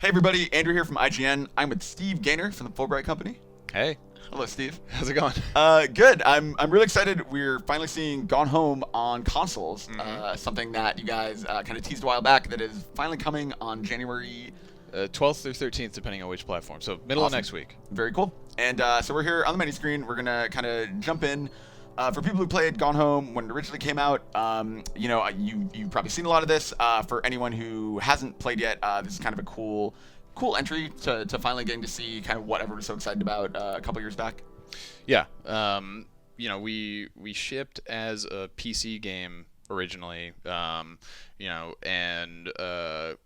Hey everybody, Andrew here from IGN. I'm with Steve Gaynor from the Fulbright Company. Hey, Hello, Steve. how's it going? Good. I'm really excited. We're finally seeing Gone Home on consoles. Mm-hmm. Something that you guys kind of teased a while back that is finally coming on January. 12th or 13th, depending on which platform. So middle of Awesome. next week. Very cool. And so we're here on the menu screen. We're gonna kind of jump in. For people who played Gone Home when it originally came out, you've probably seen a lot of this. For anyone who hasn't played yet, this is kind of a cool entry to finally getting to see kind of what everyone was so excited about a couple years back. Yeah. We shipped as a PC game originally. And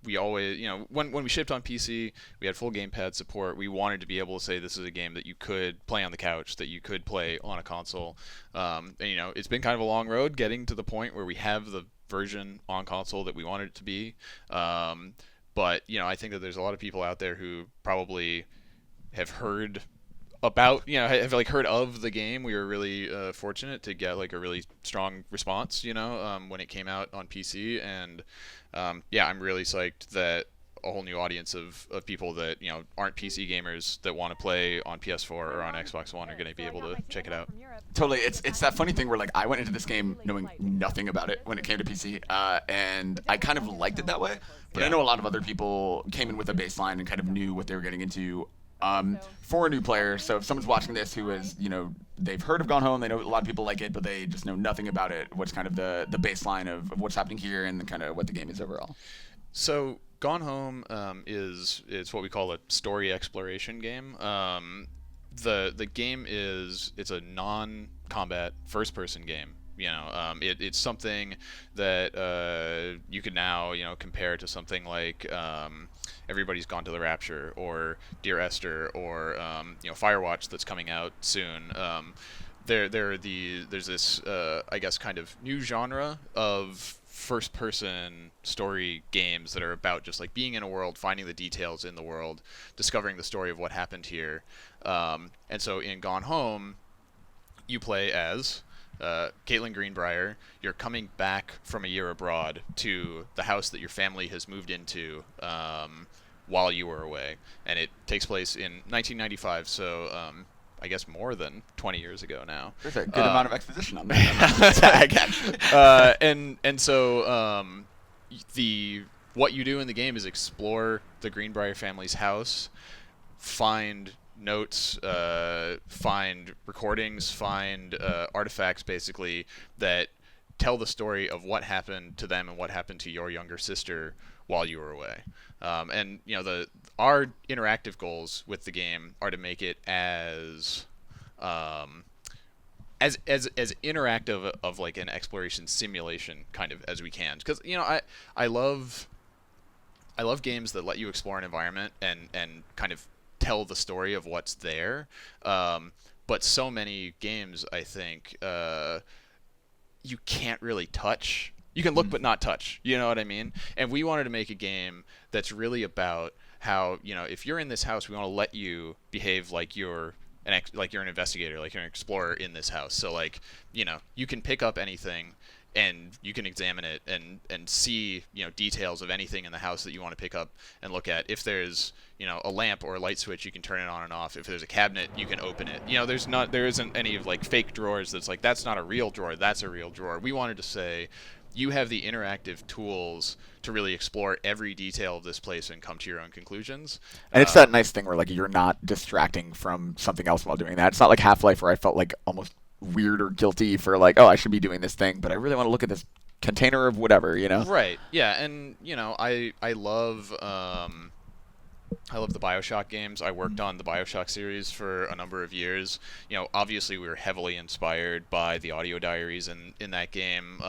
we always, when we shipped on PC, we had full gamepad support. We wanted to be able to say this is a game that you could play on the couch, that you could play on a console. It's been kind of a long road getting to the point where we have the version on console that we wanted it to be. But I think that there's a lot of people out there who probably have heard about, have like heard of the game. We were really fortunate to get like a really strong response, when it came out on PC, and I'm really psyched that a whole new audience of people that aren't PC gamers that want to play on PS4 or on Xbox One are going to be able to check it out. Totally, it's that funny thing where like I went into this game knowing nothing about it when it came to PC, and I kind of liked it that way. But I know a lot of other people came in with a baseline and kind of knew what they were getting into. For a new player, so if someone's watching this who is, they've heard of Gone Home, they know a lot of people like it, but they just know nothing about it. What's kind of the baseline of what's happening here and kind of what the game is overall? So Gone Home is what we call a story exploration game. The game it's a non-combat first-person game. It's something that you could now compare to something like Everybody's Gone to the Rapture or Dear Esther or Firewatch that's coming out soon. There's this I guess kind of new genre of first-person story games that are about just like being in a world, finding the details in the world, discovering the story of what happened here. And so in Gone Home, you play as Caitlin Greenbrier. You're coming back from a year abroad to the house that your family has moved into while you were away, and it takes place in 1995. So I guess more than 20 years ago now. There's a good amount of exposition on that. So what you do in the game is explore the Greenbrier family's house, find notes, find recordings, find artifacts basically that tell the story of what happened to them and what happened to your younger sister while you were away. Our interactive goals with the game are to make it as interactive of like an exploration simulation kind of as we can, because I love games that let you explore an environment and kind of tell the story of what's there. But so many games, I think, you can't really touch. You can look but not touch. You know what I mean? And we wanted to make a game that's really about how, if you're in this house, we want to let you behave like you're an investigator, like you're an explorer in this house. So like, you can pick up anything and you can examine it and see details of anything in the house that you want to pick up and look at. If there's a lamp or a light switch, you can turn it on and off. If there's a cabinet, you can open it. There isn't any of like fake drawers that's like, that's not a real drawer, that's a real drawer. We wanted to say you have the interactive tools to really explore every detail of this place and come to your own conclusions. And it's that nice thing where like you're not distracting from something else while doing that. It's not like Half-Life where I felt like almost weird or guilty for like, oh, I should be doing this thing, but I really want to look at this container of whatever, Right. Yeah, and I love the BioShock games. I worked on the BioShock series for a number of years. Obviously we were heavily inspired by the audio diaries in that game,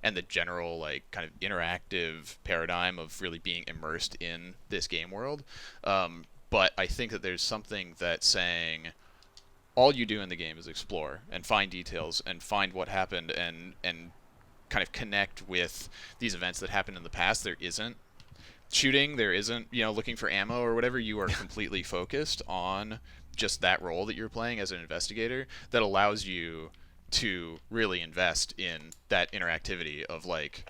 and the general like kind of interactive paradigm of really being immersed in this game world. But I think that there's something that's saying all you do in the game is explore and find details and find what happened and kind of connect with these events that happened in the past. There isn't shooting, there isn't looking for ammo or whatever. You are completely focused on just that role that you're playing as an investigator that allows you to really invest in that interactivity of like,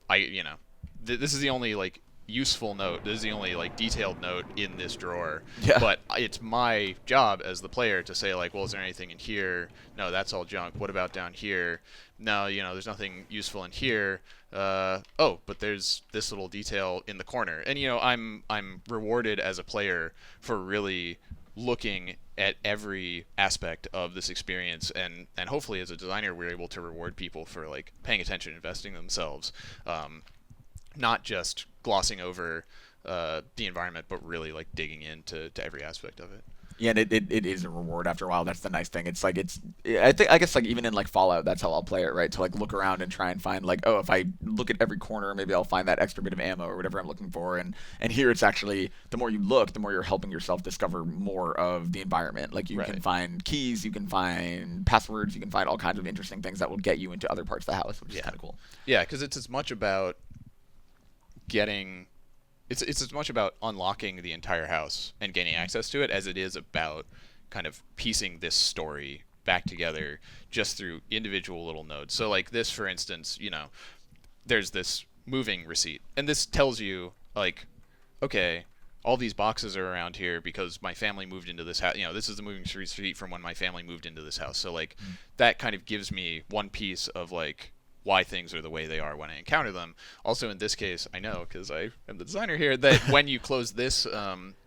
this is the only like useful note. This is the only like detailed note in this drawer. Yeah. But it's my job as the player to say like, well, is there anything in here? No, that's all junk. What about down here? No, there's nothing useful in here. Oh, but there's this little detail in the corner. And I'm rewarded as a player for really looking at every aspect of this experience, and hopefully as a designer we're able to reward people for like paying attention, investing themselves, not just glossing over the environment, but really like digging into every aspect of it. Yeah, and it is a reward after a while. That's the nice thing. It's like I guess like even in like Fallout, that's how I'll play it, right? To like look around and try and find like, oh, if I look at every corner, maybe I'll find that extra bit of ammo or whatever I'm looking for. And here it's actually, the more you look, the more you're helping yourself discover more of the environment. Like you Right. can find keys, you can find passwords, you can find all kinds of interesting things that will get you into other parts of the house, which is kind of cool. Yeah, because it's as much about getting it's as much about unlocking the entire house and gaining access to it as it is about kind of piecing this story back together just through individual little nodes. So like this, for instance, there's this moving receipt, and this tells you like, okay, all these boxes are around here because my family moved into this house. This is the moving receipt from when my family moved into this house. So like that kind of gives me one piece of like why things are the way they are when I encounter them. Also, in this case, I know because I am the designer here that when you close this note,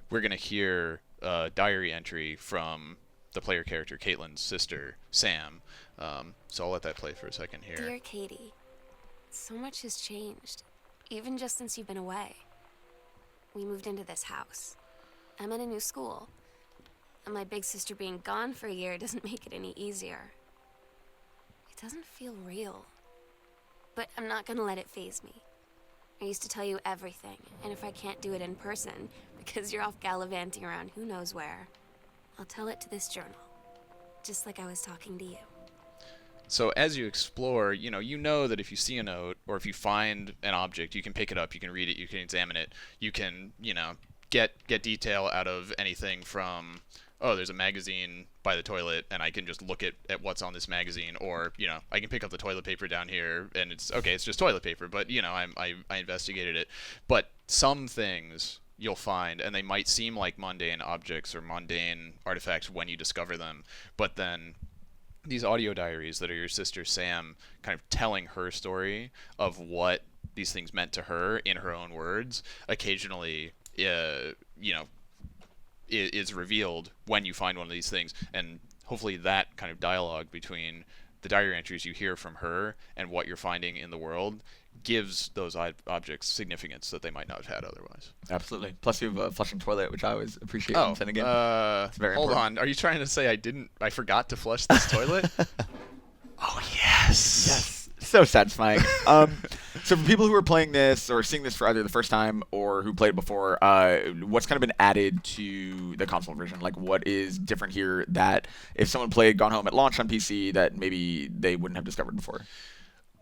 we're gonna hear a diary entry from the player character Caitlin's sister Sam. So I'll let that play for a second here. Dear Katie, so much has changed, even just since you've been away. We moved into this house. I'm in a new school, and my big sister being gone for a year doesn't make it any easier. It doesn't feel real. But I'm not gonna let it faze me. I used to tell you everything, and if I can't do it in person, because you're off gallivanting around who knows where, I'll tell it to this journal. Just like I was talking to you. So as you explore, you know that if you see a note or if you find an object, you can pick it up, you can read it, you can examine it, you can, get detail out of anything from, oh, there's a magazine by the toilet and I can just look at what's on this magazine, or, I can pick up the toilet paper down here and it's just toilet paper, but, I investigated it. But some things you'll find, and they might seem like mundane objects or mundane artifacts when you discover them, but then these audio diaries that are your sister Sam kind of telling her story of what these things meant to her in her own words, occasionally, is revealed when you find one of these things. And hopefully that kind of dialogue between the diary entries you hear from her and what you're finding in the world gives those objects significance that they might not have had otherwise. Absolutely. Plus you have a flushing toilet, which I always appreciate Oh, in Finn again. It's very hold important. on. Are you trying to say I forgot to flush this toilet? Oh, yes. Yes. So satisfying. So for people who are playing this or seeing this for either the first time or who played before, what's kind of been added to the console version? Like, what is different here that if someone played Gone Home at launch on PC that maybe they wouldn't have discovered before?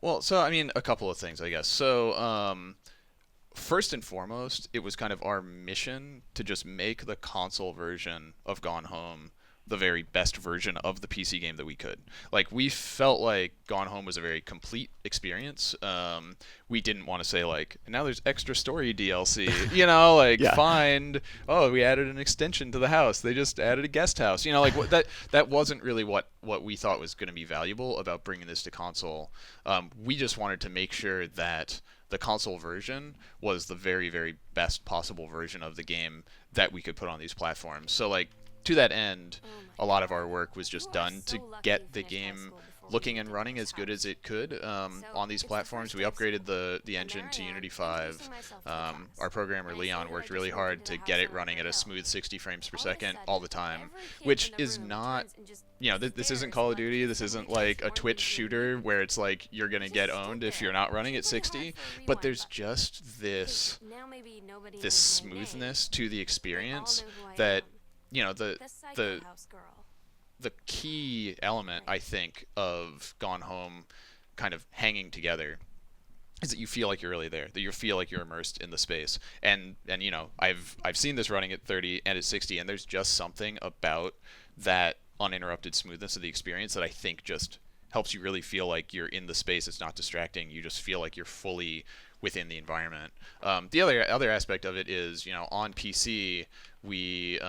Well, so, I mean, a couple of things, I guess. So, first and foremost, it was kind of our mission to just make the console version of Gone Home the very best version of the PC game that we could. Like, we felt like Gone Home was a very complete experience. We didn't want to say, like, now there's extra story DLC, Yeah. find, oh, we added an extension to the house. They just added a guest house. That wasn't really what we thought was going to be valuable about bringing this to console. We just wanted to make sure that the console version was the very, very best possible version of the game that we could put on these platforms. So, like, to that end, a lot of our work was just done to get the game looking and running as good as it could on these platforms. We upgraded the engine to Unity 5. Our programmer Leon worked really hard to get it running at a smooth 60 frames per second all the time, which is not, this isn't Call of Duty. This isn't like a Twitch shooter where it's like you're going to get owned if you're not running at 60, but there's just this smoothness to the experience that the key element, I think, of Gone Home kind of hanging together is that you feel like you're really there, that you feel like you're immersed in the space. And I've seen this running at 30 and at 60, and there's just something about that uninterrupted smoothness of the experience that I think just helps you really feel like you're in the space. It's not distracting. You just feel like you're fully within the environment. The other aspect of it is, on PC we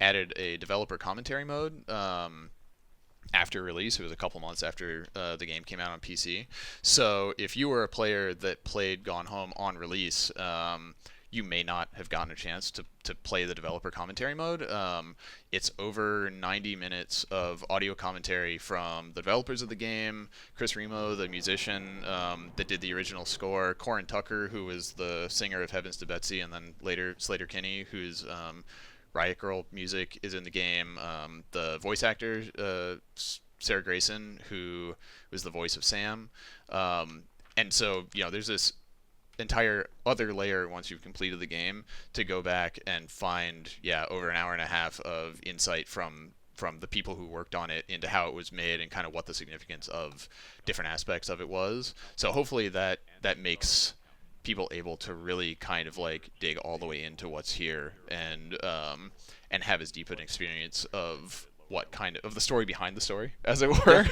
added a developer commentary mode. After release. It was a couple months after the game came out on PC. So if you were a player that played Gone Home on release, you may not have gotten a chance to play the developer commentary mode. It's over 90 minutes of audio commentary from the developers of the game, Chris Remo, the musician that did the original score, Corin Tucker, who was the singer of Heavens to Betsy, and then later Slater Kinney, who's Riot Girl music is in the game. The voice actor, Sarah Grayson, who was the voice of Sam. And so, there's this entire other layer once you've completed the game to go back and find, over an hour and a half of insight from the people who worked on it into how it was made and kind of what the significance of different aspects of it was. So hopefully that makes people able to really kind of like dig all the way into what's here and have as deep an experience of what kind of the story behind the story, as it were,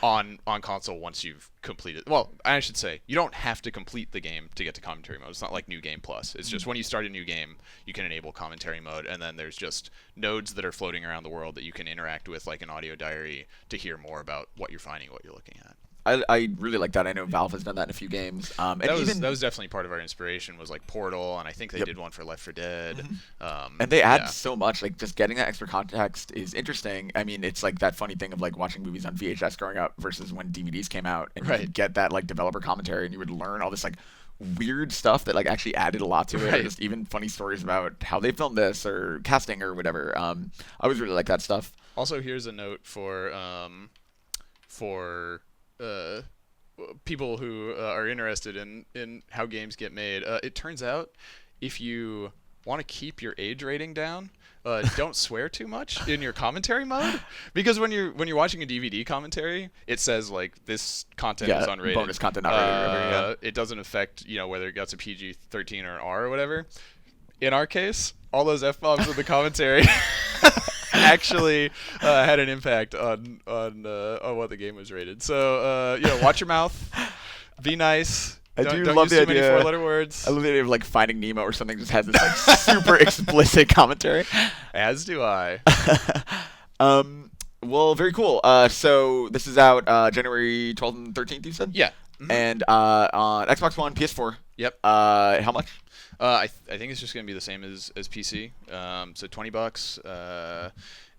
on console once you've completed. Well, I should say you don't have to complete the game to get to commentary mode. It's not like New Game Plus. It's just when you start a new game, you can enable commentary mode, and then there's just nodes that are floating around the world that you can interact with, like an audio diary, to hear more about what you're finding, what you're looking at. I really like that. I know Valve has done that in a few games. And that was definitely part of our inspiration, was like Portal, and I think they did one for Left 4 Dead. And they add so much. Like, just getting that extra context is interesting. I mean, it's like that funny thing of like watching movies on VHS growing up versus when DVDs came out, and you could get that like developer commentary, and you would learn all this like weird stuff that like actually added a lot to it, or just even funny stories about how they filmed this or casting or whatever. I always really like that stuff. Also, here's a note for people who are interested in how games get made. It turns out if you want to keep your age rating down, don't swear too much in your commentary mode, because when you're watching a DVD commentary, it says like this content is unrated, bonus content not rated. It doesn't affect whether it gets a PG-13 or an R or whatever. In our case, all those F-bombs in the commentary actually had an impact on what the game was rated. So watch your mouth, be nice. Don't love use the too many idea. four-letter words. I love the idea of like Finding Nemo or something just has this like super explicit commentary. As do I. Well, very cool. So this is out January 12th and 13th, you said? Yeah. Mm-hmm. And on Xbox One, PS4. Yep. How much? I think it's just gonna be the same as PC. So $20.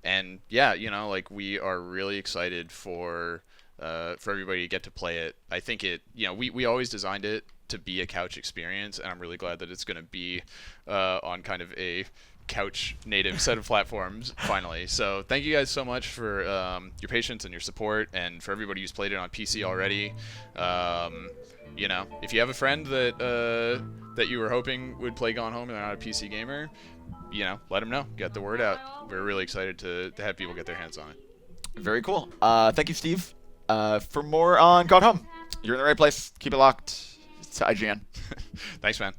And yeah, like we are really excited for everybody to get to play it. I think we always designed it to be a couch experience, and I'm really glad that it's going to be on kind of a couch native set of platforms finally. So thank you guys so much for your patience and your support, and for everybody who's played it on PC already. If you have a friend that you were hoping would play Gone Home and they're not a PC gamer, let them know. Get the word out. We're really excited to have people get their hands on it. Very cool. Thank you, Steve. For more on Gone Home, you're in the right place. Keep it locked. It's IGN. Thanks, man.